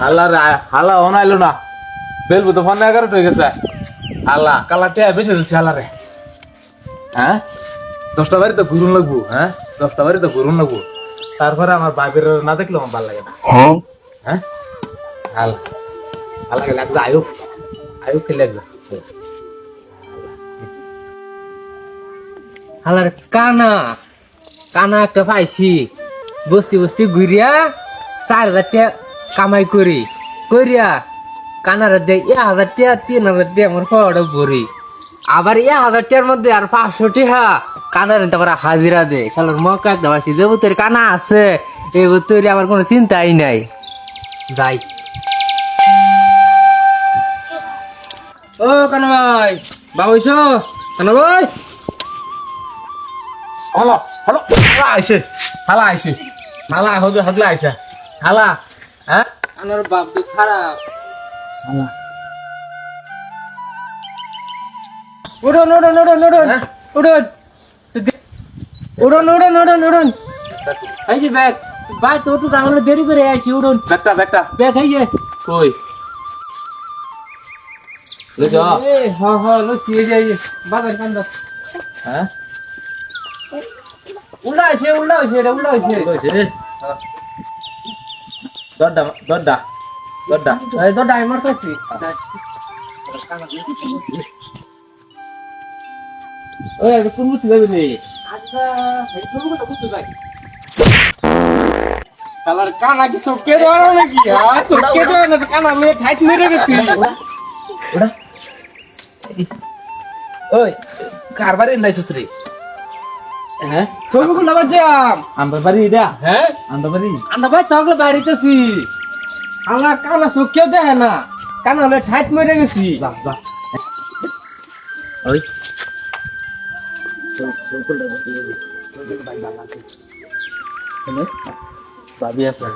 আল্লাহ রে আল্লাহ অনাইলো না বেলবো তো ফোন 11 হয়ে গেছে আল্লাহ কালারটা বেশি দিচ্ছে আল্লাহ রে হ্যাঁ 10টা বাড়ি তো ঘুরুন লাগবো হ্যাঁ 10টা বাড়ি তো ঘুরুন লাগবো তারপরে আমার বাপের না দেখলে আমার ভালো লাগে না হ্যাঁ আল্লাহ আল্লাহ লাগছে আয়ুব আয়ুব খেলে লাগছে হালার কানা কানা একটা পাইছি বস্তি বস্তি ঘুরিয়া 4,000 টাকা কামাই করিয়া কানার দে 1,000 টাকা 3,000 টাকা আমার পড়া ভরি আবার 1,000 টাকার মধ্যে আর 500 টাকা কানার তারপরে হাজিরা দে শালার মক্কা দেওয়াছি দেবো তোর কানা আছে এই তোর আমার কোনো চিন্তাই নাই যাই ও কানা ভাই বাবুইছো কানা ভাই হলো হলো হালা আইছে হালা হদে হদলে আইছে হালা হ্যাঁ আমার বাপ তো খারাপ হালা উড়ন এই যে ব্যাগ ভাই তো একটু তাহলে দেরি করে আইছি উড়ন ব্যাগটা ব্যাগ এই যে কই লইছো লসি এই যে বাজার কান্দ হ্যাঁ উল্টা হইছে লইছে রে দড্ডা এই তো ডাইমার করছি ওই কোন মুছি যাবে রে আচ্ছা এই তুমি কথা বুঝতে পাই কালার কানা কি সবকে দেওয়া নাকি হ্যাঁ সবকে দেওয়া না কানা মেয়ে ঠাইট মেরে গেছি ওটা ওই কারবারে ইন্দাইছস রে হ্যাঁ তুমি কোন বাজাম আমরা বাড়ি এটা হ্যাঁ আমরা বাড়ি আমরা ভাই তগলে বাড়িতেছি আল্লাহ কানা সবকে দেয় না কানা মেয়ে ঠাইট মেরে গেছি যা ওই ভাবি আছে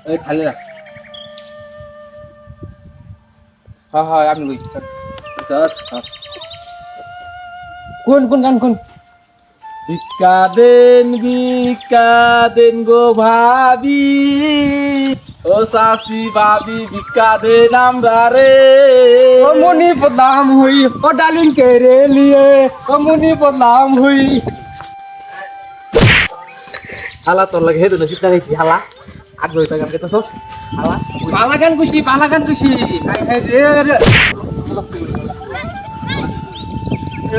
ওই খালি রাখ হ্যাঁ আমি কই দস কোন ভিক্ষা দেন গো ভাবি ও সাসি ভাবি ভিক্ষা দেন আমরা রে ও মুনি বদনাম হুই ও ডালিং के रे लिए ও মুনি বদনাম হুই হালা তোর লাগে হেদে সিদ্ধা গেছি হালা আগ্রহ থাকা কেতে সস হালা পালাগান কুছি হাই হাই রে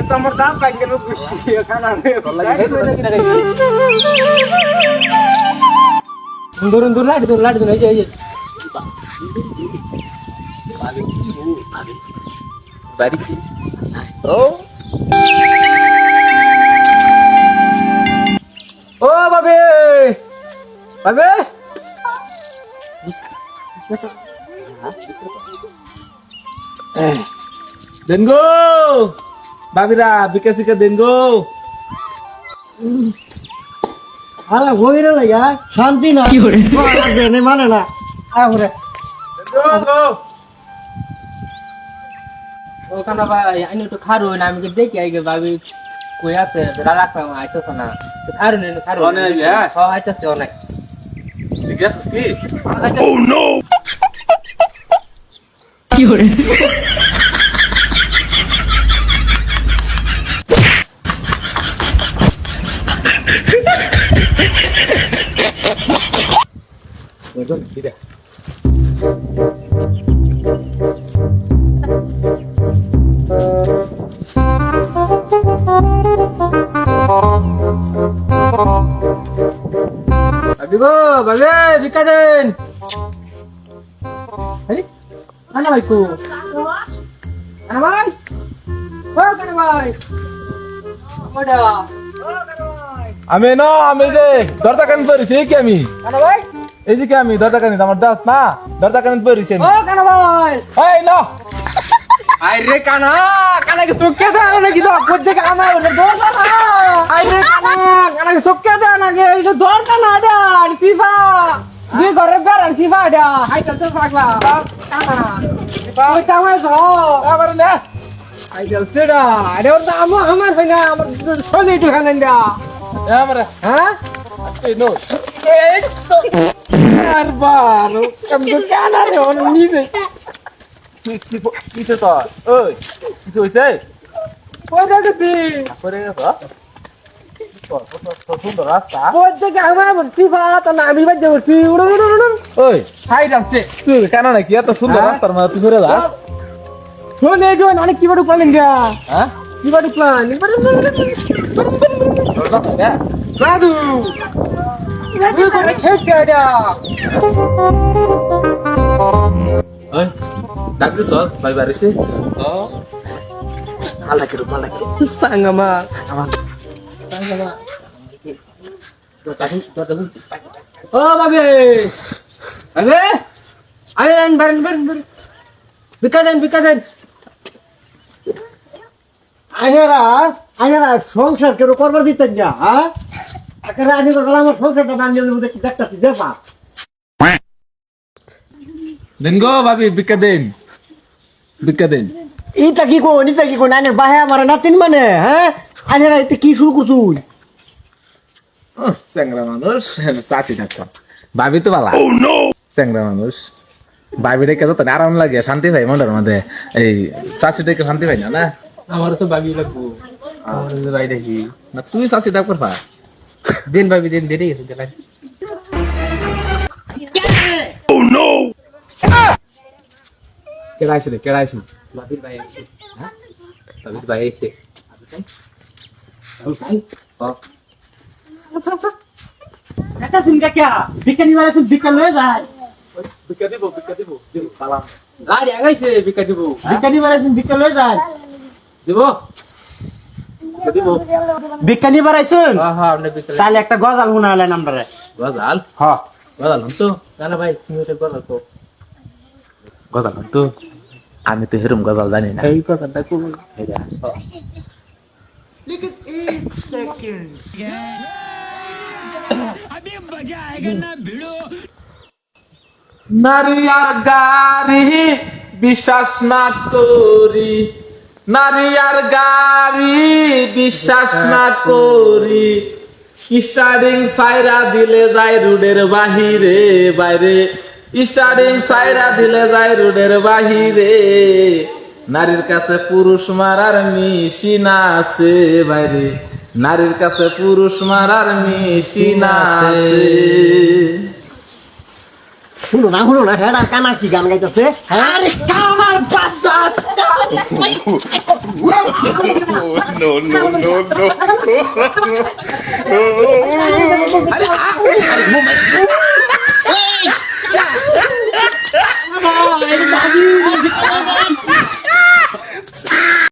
তো আমার দাম পাই গেল খুশি খানা রে তোর লাগে হেদে কিনা গেছি দূর লাইট দূর এই যে বাড়ি কি ও বাবে দেন গো ভাবিরা বিকাশিকা দেন গো আলা হইরে লাগা শান্তি না কি করে মানে না আরে ও কানা ভাই আইনি তো খারো না আমি দেখি আইগে ভাবি কই আছে রাখা আইতো না তো খারো অনে আইবে, হ্যাঁ? আইতাছে অনেক ঠিক আছে কি কি করে Tidak. Babe, bika din. Hey, ano ba ito? Ano ba? Oh, ano ba? Ada. আমি না আমি যে দরজা কান পড়েছি কি আমি Ano ba? এই যে কি আমি দরজা কানি আমার দাস না দরজা কান পড়েছি Oh, ano ba? এই না Aire kana, kana ke sukke da na ki do kudde kana ule dorta na. Aire kana, kana ke sukke da na ke ule dorta na da, tiba. দুই ঘরের বেড়ার কি ভাড়া হাই চলতে পাগলা কানা ওই তামাই ধর আবার না হাই চলতে না আরে ওর দাম আমার হয় না আমার শোনে একটু খানেন না আমরা হ্যাঁ এই নো এই তো আর বারো কম তো কানা রে ওর নিবে কি তো ওই কিছু হইছে ওই দেখি পরে গেছ তো সুন্দর রাস্তা ওই দেখে আমার বলছি ভাত না আমি বাজে বলছি উড়ো উড়ো উড়ো ওই হাই যাচ্ছে তুই কেন নাকি এত সুন্দর হ্যাঁ? রাস্তার মধ্যে তুই ঘুরে যাস শোনে একটু অনেক কি বাড়ু প্ল্যান গা হ্যাঁ কি বাড়ু প্ল্যান দাদু তুই করে খেস কে এটা ওই ডাক দিছ ভাই বাড়িছে Sangama. Oh, babe. Babe. Ayan, barin. Bikadan. আইনারা সংসার কেন করবার দিতেন না হ্যাঁ একেবারে আনি তো আমার সংসারটা বানিয়ে দেবো দেখতেছি দেবা দিন গো ভাবি বিকা দিন ইটা কি কোন আইনের বাহে আমার নাতিন মানে হ্যাঁ আইনারা এতে কি শুরু করছুন স্যাংরা মানুষ চাষি ডাক্তার ভাবি তো বালা স্যাংরা মানুষ ভাবি ডেকে তো আরাম লাগে শান্তি পাই মনের মধ্যে এই চাষি ডেকে শান্তি পাই না আমার তো বাবি লাগবো আমার ভাই দেখি না তুই চাষি ডাক্তার পাস দিন বাবি দিন দেরি গেছে দেলাই কেড়াইছে বাবির ভাই আছে বাবির ভাই আছে এটা শুন কে বিকানি মানে শুন বিকান হয়ে যায় বিকা দিব পালাম গাড়ি আগাইছে বিকা দিব বিকানি মানে শুন বিকান হয়ে যায় দিব বিকানি বাড়াইছুন হ্যাঁ আপনি বিকা তাহলে একটা গজাল মনে হলেন আমরা গজাল হ্যাঁ তো না ভাই তুমি ওটা বলো তো গজাল তো আমি তো হেরম গজাল জানি না এই কথাটা কোন নারী আর গাড়ি বিশ্বাস না করি নারী আর গাড়ি বিশ্বাস না করি স্টার্টিং সাইরা দিলে যায় রুডের বাহিরে বাইরে স্টার্টিং সাইরা দিলে যায় রুডের বাহিরে নারীর কাছে পুরুষ মারার মেশিন আছে বাইরে নারীর কাছে পুরুষ মারার মেশিন আছে শুনো না হ্যাঁ কানা কি গান গাইতেছে আরে কামার বাচ্চা no.